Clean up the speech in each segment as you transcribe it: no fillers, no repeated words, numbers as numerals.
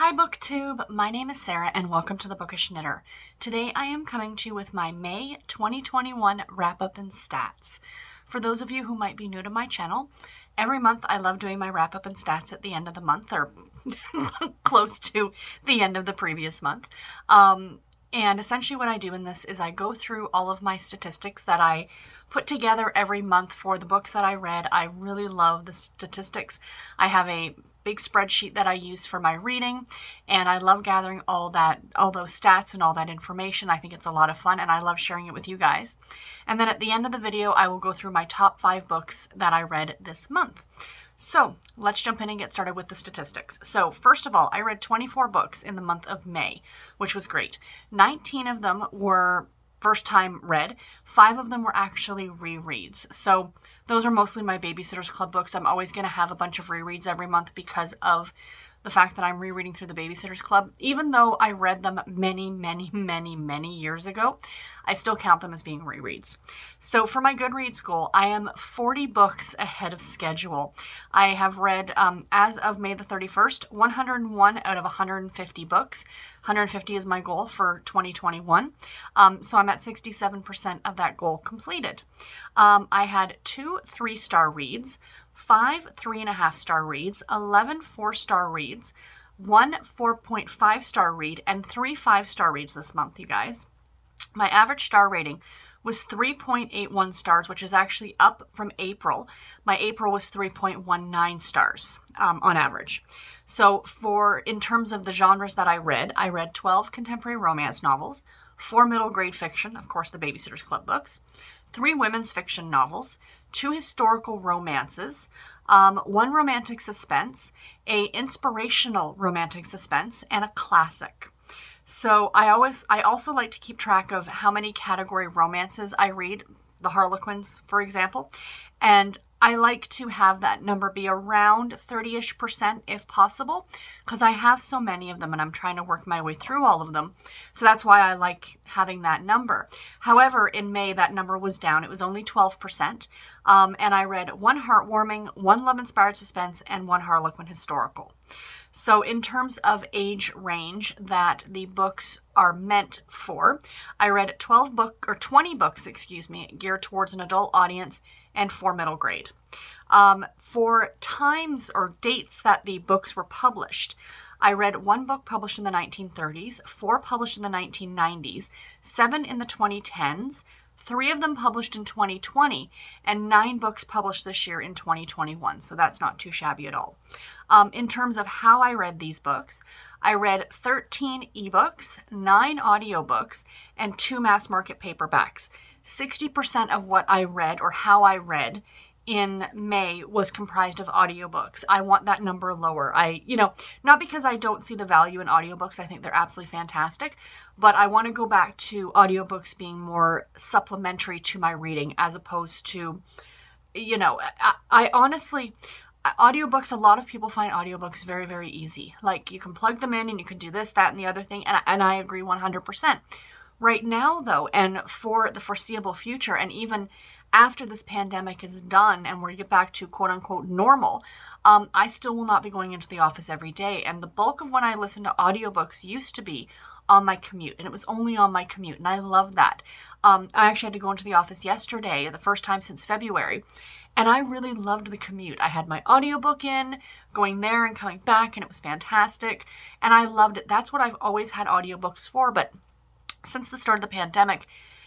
Hi BookTube, my name is Sarah and welcome to the Bookish Knitter. Today I am coming to you with my May 2021 wrap-up and stats. For those of you who might be new to my channel, every month I love doing my wrap-up and stats at the end of the month or close to the end of the previous month. And essentially what I do in this is I go through all of my statistics that I put together every month for the books that I read. I really love the statistics. I have a big spreadsheet that I use for my reading, and I love gathering all those stats and all that information. I think it's a lot of fun and I love sharing it with you guys. And then at the end of the video, I will go through my top 5 books that I read this month. So let's jump in and get started with the statistics. So first of all, I read 24 books in the month of May, which was great. 19 of them were first time read. 5 of them were actually rereads. So those are mostly my Babysitter's Club books. I'm always going to have a bunch of rereads every month because of the fact that I'm rereading through the Babysitter's Club. Even though I read them many years ago, I still count them as being rereads. So for my Goodreads goal, I am 40 books ahead of schedule. I have read, as of May the 31st, 101 out of 150 books. 150 is my goal for 2021. So I'm at 67% of that goal completed. I had 2 3-star reads, 5 3.5-star reads, 11 4-star reads, 1 4.5-star read, and 3 5-star reads this month, you guys. My average star rating was 3.81 stars, which is actually up from April. My April was 3.19 stars on average. So in terms of the genres that I read 12 contemporary romance novels, 4 middle grade fiction, of course the Babysitter's Club books, 3 women's fiction novels, 2 historical romances, 1 romantic suspense, a inspirational romantic suspense, and a classic. So I also like to keep track of how many category romances I read, the Harlequins, for example, and I like to have that number be around 30-ish% if possible, because I have so many of them and I'm trying to work my way through all of them. So that's why I like having that number. However, in May, that number was down. It was only 12%. And I read 1 heartwarming, 1 love-inspired suspense, and 1 Harlequin historical. So in terms of age range that the books are meant for, I read 20 books, geared towards an adult audience and 4 middle grade. For times or dates that the books were published, I read 1 book published in the 1930s, 4 published in the 1990s, 7 in the 2010s, 3 of them published in 2020, and 9 books published this year in 2021. So that's not too shabby at all. In terms of how I read these books, I read 13 ebooks, 9 audiobooks, and 2 mass market paperbacks. 60% of what I read or how I read in May was comprised of audiobooks. I want that number lower. Not because I don't see the value in audiobooks. I think they're absolutely fantastic, but I want to go back to audiobooks being more supplementary to my reading as opposed to, I honestly, audiobooks, a lot of people find audiobooks very easy. Like you can plug them in and you can do this, that, and the other thing. And I agree 100%. Right now though, and for the foreseeable future, and even after this pandemic is done and we get back to quote unquote normal, I still will not be going into the office every day. And the bulk of when I listened to audiobooks used to be on my commute, and it was only on my commute, and I love that. I actually had to go into the office yesterday, the first time since February, and I really loved the commute. I had my audiobook in, going there and coming back, and it was fantastic, and I loved it. That's what I've always had audiobooks for, but since the start of the pandemic,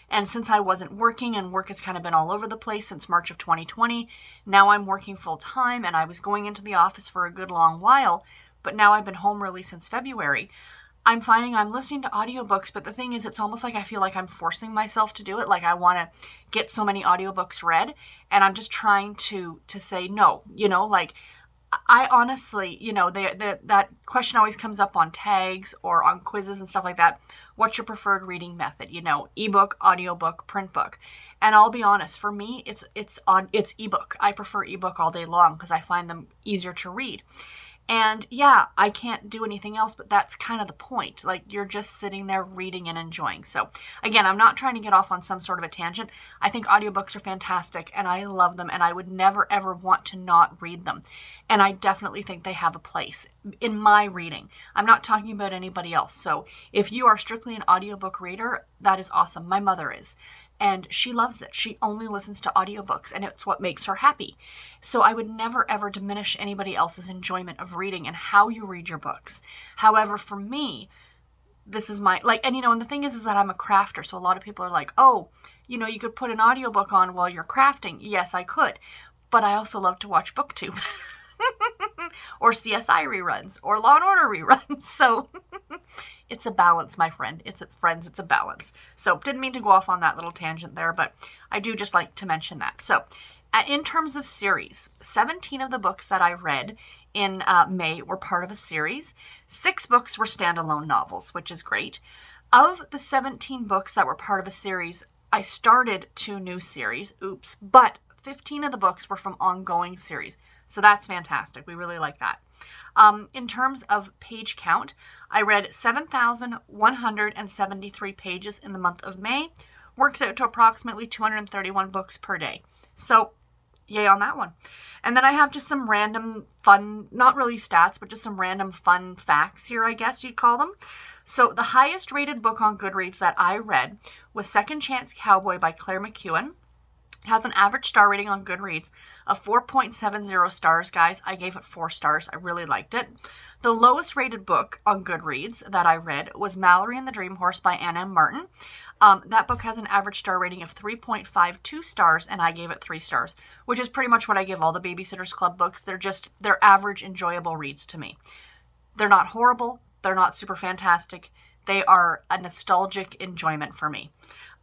and since I wasn't working and work has kind of been all over the place since March of 2020, now I'm working full time, and I was going into the office for a good long while, but now I've been home really since February. I'm finding I'm listening to audiobooks, but the thing is, it's almost like I feel like I'm forcing myself to do it. Like I want to get so many audiobooks read, and I'm just trying to say no, like I honestly, that question always comes up on tags or on quizzes and stuff like that. What's your preferred reading method? Ebook, audiobook, print book. And I'll be honest, for me, it's ebook. I prefer ebook all day long because I find them easier to read. And yeah, I can't do anything else, but that's kind of the point. Like, you're just sitting there reading and enjoying. So again, I'm not trying to get off on some sort of a tangent. I think audiobooks are fantastic and I love them, and I would never ever want to not read them. And I definitely think they have a place in my reading. I'm not talking about anybody else. So if you are strictly an audiobook reader, that is awesome. My mother is. And she loves it. She only listens to audiobooks, and it's what makes her happy. So I would never ever diminish anybody else's enjoyment of reading and how you read your books. However, for me, this is my, like, and and the thing is that I'm a crafter. So a lot of people are like, oh, you could put an audiobook on while you're crafting. Yes, I could. But I also love to watch BookTube. Or CSI reruns, or Law and Order reruns. So it's a balance, my friend. It's a balance. So didn't mean to go off on that little tangent there, but I do just like to mention that. So in terms of series, 17 of the books that I read in May were part of a series. 6 books were standalone novels, which is great. Of the 17 books that were part of a series, I started 2 new series, but 15 of the books were from ongoing series. So that's fantastic. We really like that. In terms of page count, I read 7,173 pages in the month of May. Works out to approximately 231 books per day. So yay on that one. And then I have just some random fun, not really stats, but just some random fun facts here, I guess you'd call them. So the highest rated book on Goodreads that I read was Second Chance Cowboy by Claire McEwen. It has an average star rating on Goodreads of 4.70 stars, guys. I gave it 4 stars. I really liked it. The lowest rated book on Goodreads that I read was Mallory and the Dream Horse by Ann M. Martin. That book has an average star rating of 3.52 stars, and I gave it 3 stars, which is pretty much what I give all the Babysitters Club books. They're average, enjoyable reads to me. They're not horrible. They're not super fantastic. They are a nostalgic enjoyment for me.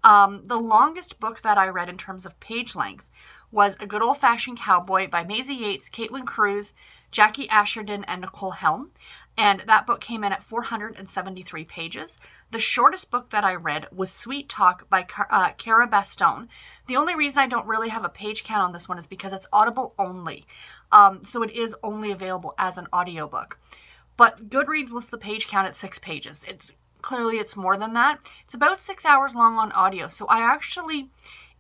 The longest book that I read in terms of page length was A Good Old-Fashioned Cowboy by Maisie Yates, Caitlin Cruz, Jackie Asherden, and Nicole Helm. And that book came in at 473 pages. The shortest book that I read was Sweet Talk by Cara Bastone. The only reason I don't really have a page count on this one is because it's Audible only. So it is only available as an audiobook. But Goodreads lists the page count at 6 pages. Clearly it's more than that. It's about 6 hours long on audio. So I actually,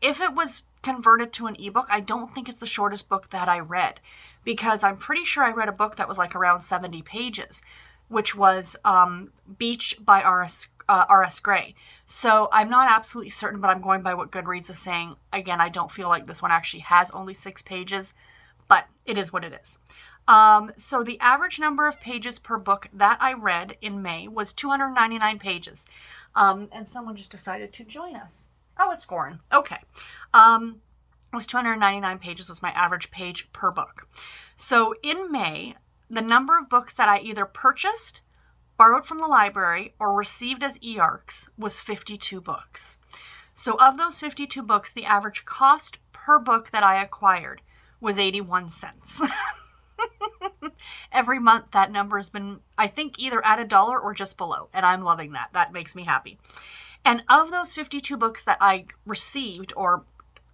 if it was converted to an ebook, I don't think it's the shortest book that I read, because I'm pretty sure I read a book that was like around 70 pages, which was Beach by R.S. Gray. So I'm not absolutely certain, but I'm going by what Goodreads is saying. Again, I don't feel like this one actually has only 6 pages, but it is what it is. So the average number of pages per book that I read in May was 299 pages. And someone just decided to join us. Oh, it's Goran. Okay. It was 299 pages was my average page per book. So in May, the number of books that I either purchased, borrowed from the library, or received as e-arcs was 52 books. So of those 52 books, the average cost per book that I acquired was 81 cents. Every month that number has been, I think, either at $1 or just below, and I'm loving that. That makes me happy. And of those 52 books that I received or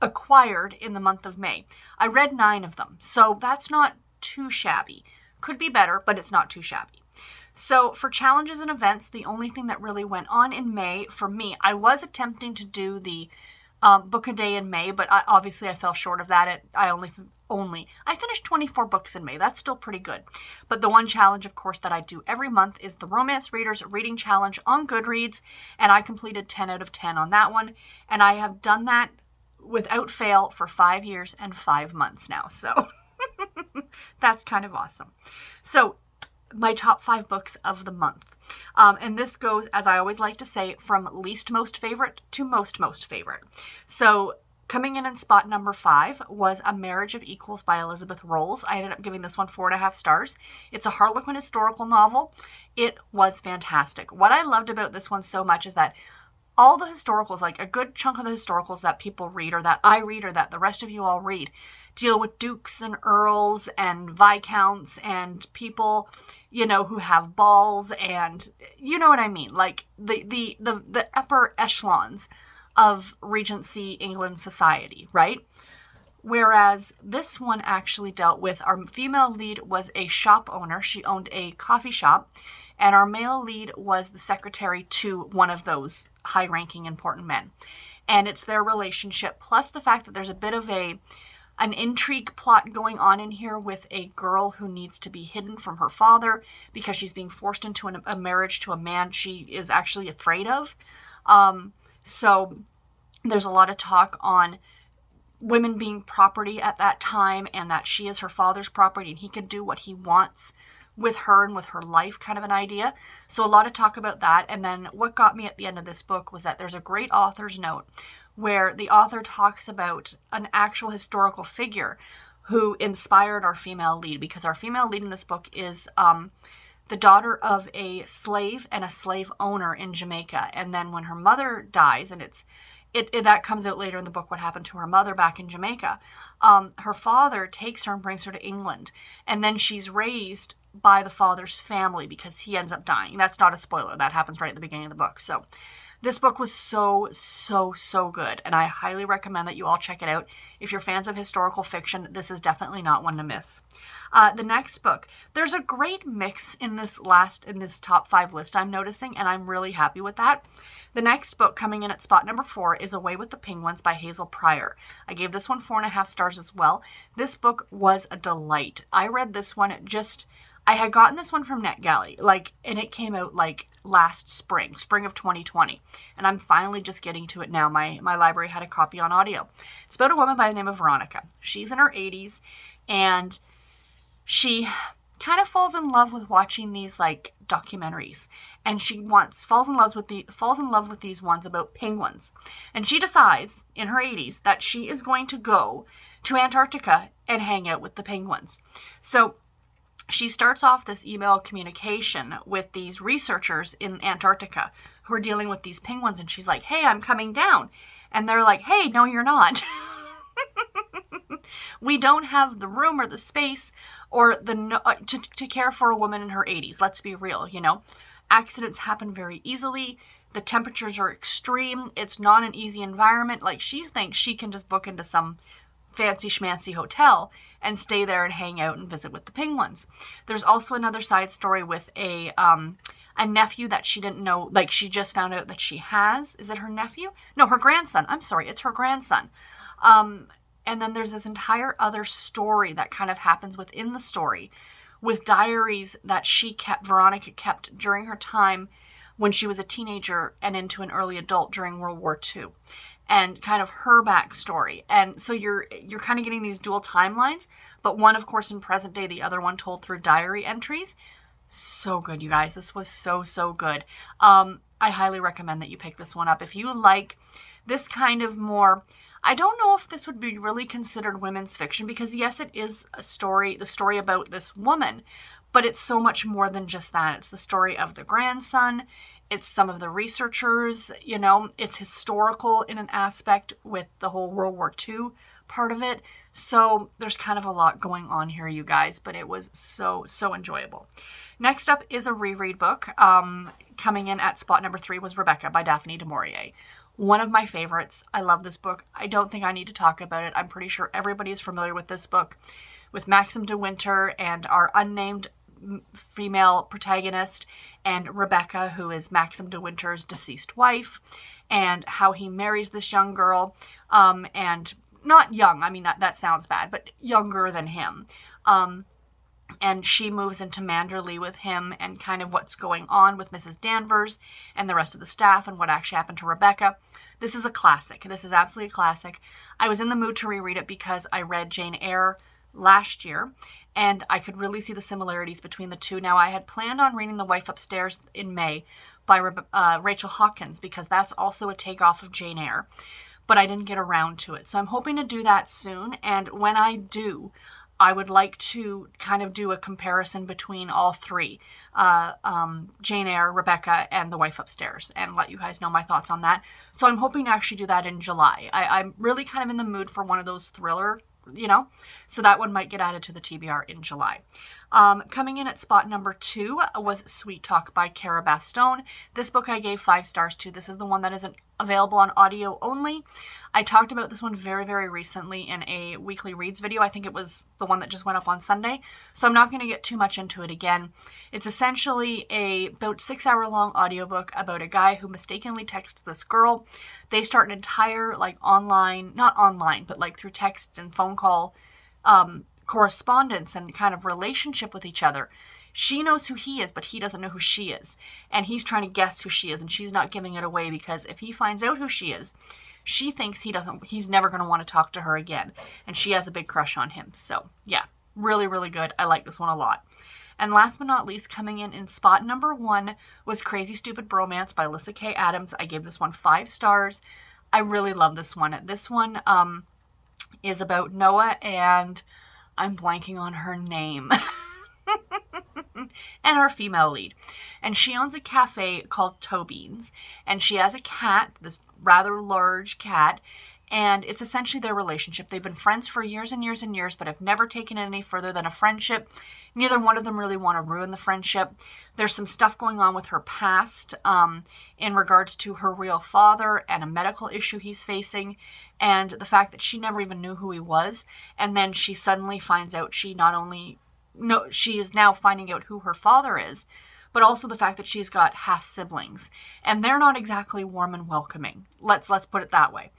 acquired in the month of May, I read 9 of them. So that's not too shabby. Could be better, but it's not too shabby. So for challenges and events, the only thing that really went on in May for me, I was attempting to do the book a day in May, but obviously I fell short of that. I finished 24 books in May. That's still pretty good. But the one challenge, of course, that I do every month is the Romance Readers Reading Challenge on Goodreads, and I completed 10 out of 10 on that one, and I have done that without fail for 5 years and 5 months now, so that's kind of awesome. So my top 5 books of the month. And this goes, as I always like to say, from least most favorite to most favorite. So coming in spot number 5 was A Marriage of Equals by Elizabeth Rolls. I ended up giving this one 4.5 stars. It's a Harlequin historical novel. It was fantastic. What I loved about this one so much is that all the historicals, like a good chunk of the historicals that people read, or that I read, or that the rest of you all read, deal with dukes and earls and viscounts and people, who have balls, and you know what I mean, like the upper echelons of Regency England society, right? Whereas this one actually dealt with, our female lead was a shop owner. She owned a coffee shop. And our male lead was the secretary to one of those high-ranking important men. And it's their relationship, plus the fact that there's a bit of an intrigue plot going on in here with a girl who needs to be hidden from her father because she's being forced into a marriage to a man she is actually afraid of. So there's a lot of talk on women being property at that time, and that she is her father's property and he can do what he wants with her and with her life, kind of an idea. So a lot of talk about that. And then what got me at the end of this book was that there's a great author's note where the author talks about an actual historical figure who inspired our female lead, because our female lead in this book is the daughter of a slave and a slave owner in Jamaica. And then when her mother dies, and that comes out later in the book, what happened to her mother back in Jamaica, her father takes her and brings her to England. And then she's raised by the father's family because he ends up dying. That's not a spoiler. That happens right at the beginning of the book. So this book was so good, and I highly recommend that you all check it out. If you're fans of historical fiction, this is definitely not one to miss. The next book, there's a great mix in this top 5 list I'm noticing, and I'm really happy with that. The next book coming in at spot number 4 is Away with the Penguins by Hazel Pryor. I gave this one 4.5 stars as well. This book was a delight. I read this one I had gotten this one from NetGalley, and it came out last spring of 2020, and I'm finally just getting to it now. My library had a copy on audio. It's about a woman by the name of Veronica. She's in her 80s, and she kind of falls in love with watching these documentaries, and she falls in love with these ones about penguins, and she decides in her 80s that she is going to go to Antarctica and hang out with the penguins. So she starts off this email communication with these researchers in Antarctica who are dealing with these penguins, and she's like, hey, I'm coming down. And they're like, hey, no, you're not. We don't have the room or the space or to care for a woman in her 80s. Let's be real, Accidents happen very easily. The temperatures are extreme. It's not an easy environment. She thinks she can just book into some fancy schmancy hotel and stay there and hang out and visit with the penguins. There's also another side story with a nephew that she didn't know, she just found out that she has. Is it her nephew? No, her grandson. I'm sorry, it's her grandson. And then there's this entire other story that kind of happens within the story with diaries that Veronica kept during her time when she was a teenager and into an early adult during World War II. And kind of her backstory. And so you're kind of getting these dual timelines, but one, of course, in present day, the other one told through diary entries. So good, you guys. This was so good. I highly recommend that you pick this one up. If you like this kind of more, I don't know if this would be really considered women's fiction, because yes, it is the story about this woman, but it's so much more than just that. It's the story of the grandson. It's some of the researchers, it's historical in an aspect with the whole World War II part of it. So there's kind of a lot going on here, you guys, but it was so enjoyable. Next up is a reread book. Coming in at spot number 3 was Rebecca by Daphne du Maurier. One of my favorites. I love this book. I don't think I need to talk about it. I'm pretty sure everybody is familiar with this book, with Maxim de Winter and our unnamed female protagonist, and Rebecca, who is Maxim de Winter's deceased wife, and how he marries this young girl, and not young, I mean, that sounds bad, but younger than him. And she moves into Manderley with him, and kind of what's going on with Mrs. Danvers and the rest of the staff and what actually happened to Rebecca. This is a classic. This is absolutely a classic. I was in the mood to reread it because I read Jane Eyre last year, and I could really see the similarities between the two. Now, I had planned on reading The Wife Upstairs in May by Rachel Hawkins, because that's also a takeoff of Jane Eyre, but I didn't get around to it. So I'm hoping to do that soon, and when I do, I would like to kind of do a comparison between all three, Jane Eyre, Rebecca, and The Wife Upstairs, and let you guys know my thoughts on that. So I'm hoping to actually do that in July. I'm really kind of in the mood for one of those thriller you know? So that one might get added to the TBR in July. Coming in at spot number 2 was Sweet Talk by Cara Bastone. This book I gave 5 stars to. This is the one that isn't available on audio only. I talked about this one very, very recently in a weekly reads video. I think it was the one that just went up on Sunday. So I'm not going to get too much into it again. It's essentially a about 6-hour long audiobook about a guy who mistakenly texts this girl. They start an entire like online, not online, but like through text and phone call correspondence and kind of relationship with each other. She knows who he is, but he doesn't know who she is. And he's trying to guess who she is, and she's not giving it away because if he finds out who she is, she thinks he's never going to want to talk to her again. And she has a big crush on him. So yeah, really, really good. I like this one a lot. And last but not least, coming in spot number 1 was Crazy Stupid Bromance by Lyssa Kay Adams. I gave this one 5 stars. I really love this one. This one is about Noah and I'm blanking on her name. And her female lead. And she owns a cafe called Toe Beans. And she has a cat, this rather large cat. And it's essentially their relationship. They've been friends for years and years and years, but have never taken it any further than a friendship. Neither one of them really want to ruin the friendship. There's some stuff going on with her past in regards to her real father and a medical issue he's facing, and the fact that she never even knew who he was. And then she suddenly finds out she is now finding out who her father is, but also the fact that she's got half siblings, and they're not exactly warm and welcoming. Let's put it that way.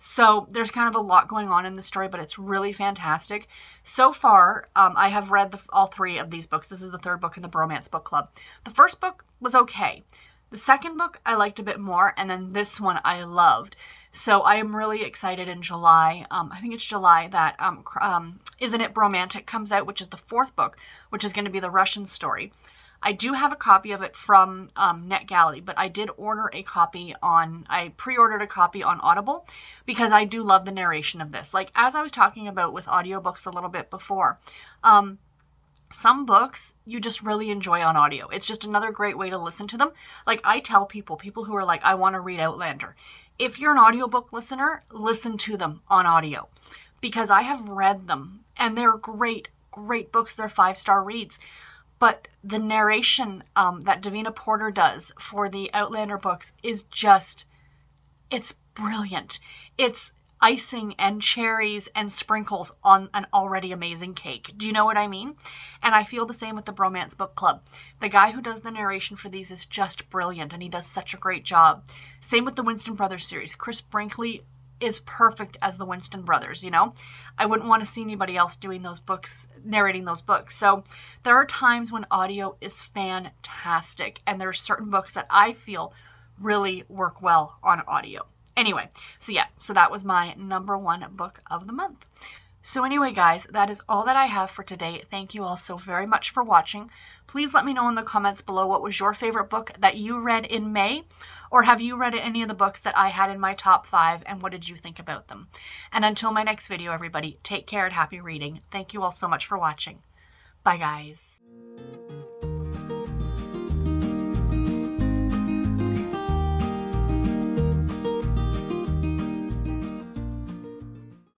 So there's kind of a lot going on in the story, but it's really fantastic. So far, I have read all 3 of these books. This is the 3rd book in the Bromance book club. The first book was okay. The second book I liked a bit more, and then this one I loved. So I am really excited in July. I think it's July that Isn't It Bromantic comes out, which is the 4th book, which is going to be the Russian story. I do have a copy of it from NetGalley, but I did I pre-ordered a copy on Audible because I do love the narration of this. Like, as I was talking about with audiobooks a little bit before, some books you just really enjoy on audio. It's just another great way to listen to them. Like, I tell people who are like, I want to read Outlander. If you're an audiobook listener, listen to them on audio because I have read them and they're great, great books. They're 5-star reads. But the narration that Davina Porter does for the Outlander books is it's brilliant. It's icing and cherries and sprinkles on an already amazing cake. Do you know what I mean? And I feel the same with the Bromance Book Club. The guy who does the narration for these is just brilliant, and he does such a great job. Same with the Winston Brothers series. Chris Brinkley is perfect as the Winston brothers, you know? I wouldn't want to see anybody else doing those books, narrating those books. So there are times when audio is fantastic, and there are certain books that I feel really work well on audio. Anyway, so that was my number 1 book of the month. So anyway, guys, that is all that I have for today. Thank you all so very much for watching. Please let me know in the comments below what was your favorite book that you read in May, or have you read any of the books that I had in my top 5, and what did you think about them? And until my next video, everybody, take care and happy reading. Thank you all so much for watching. Bye, guys.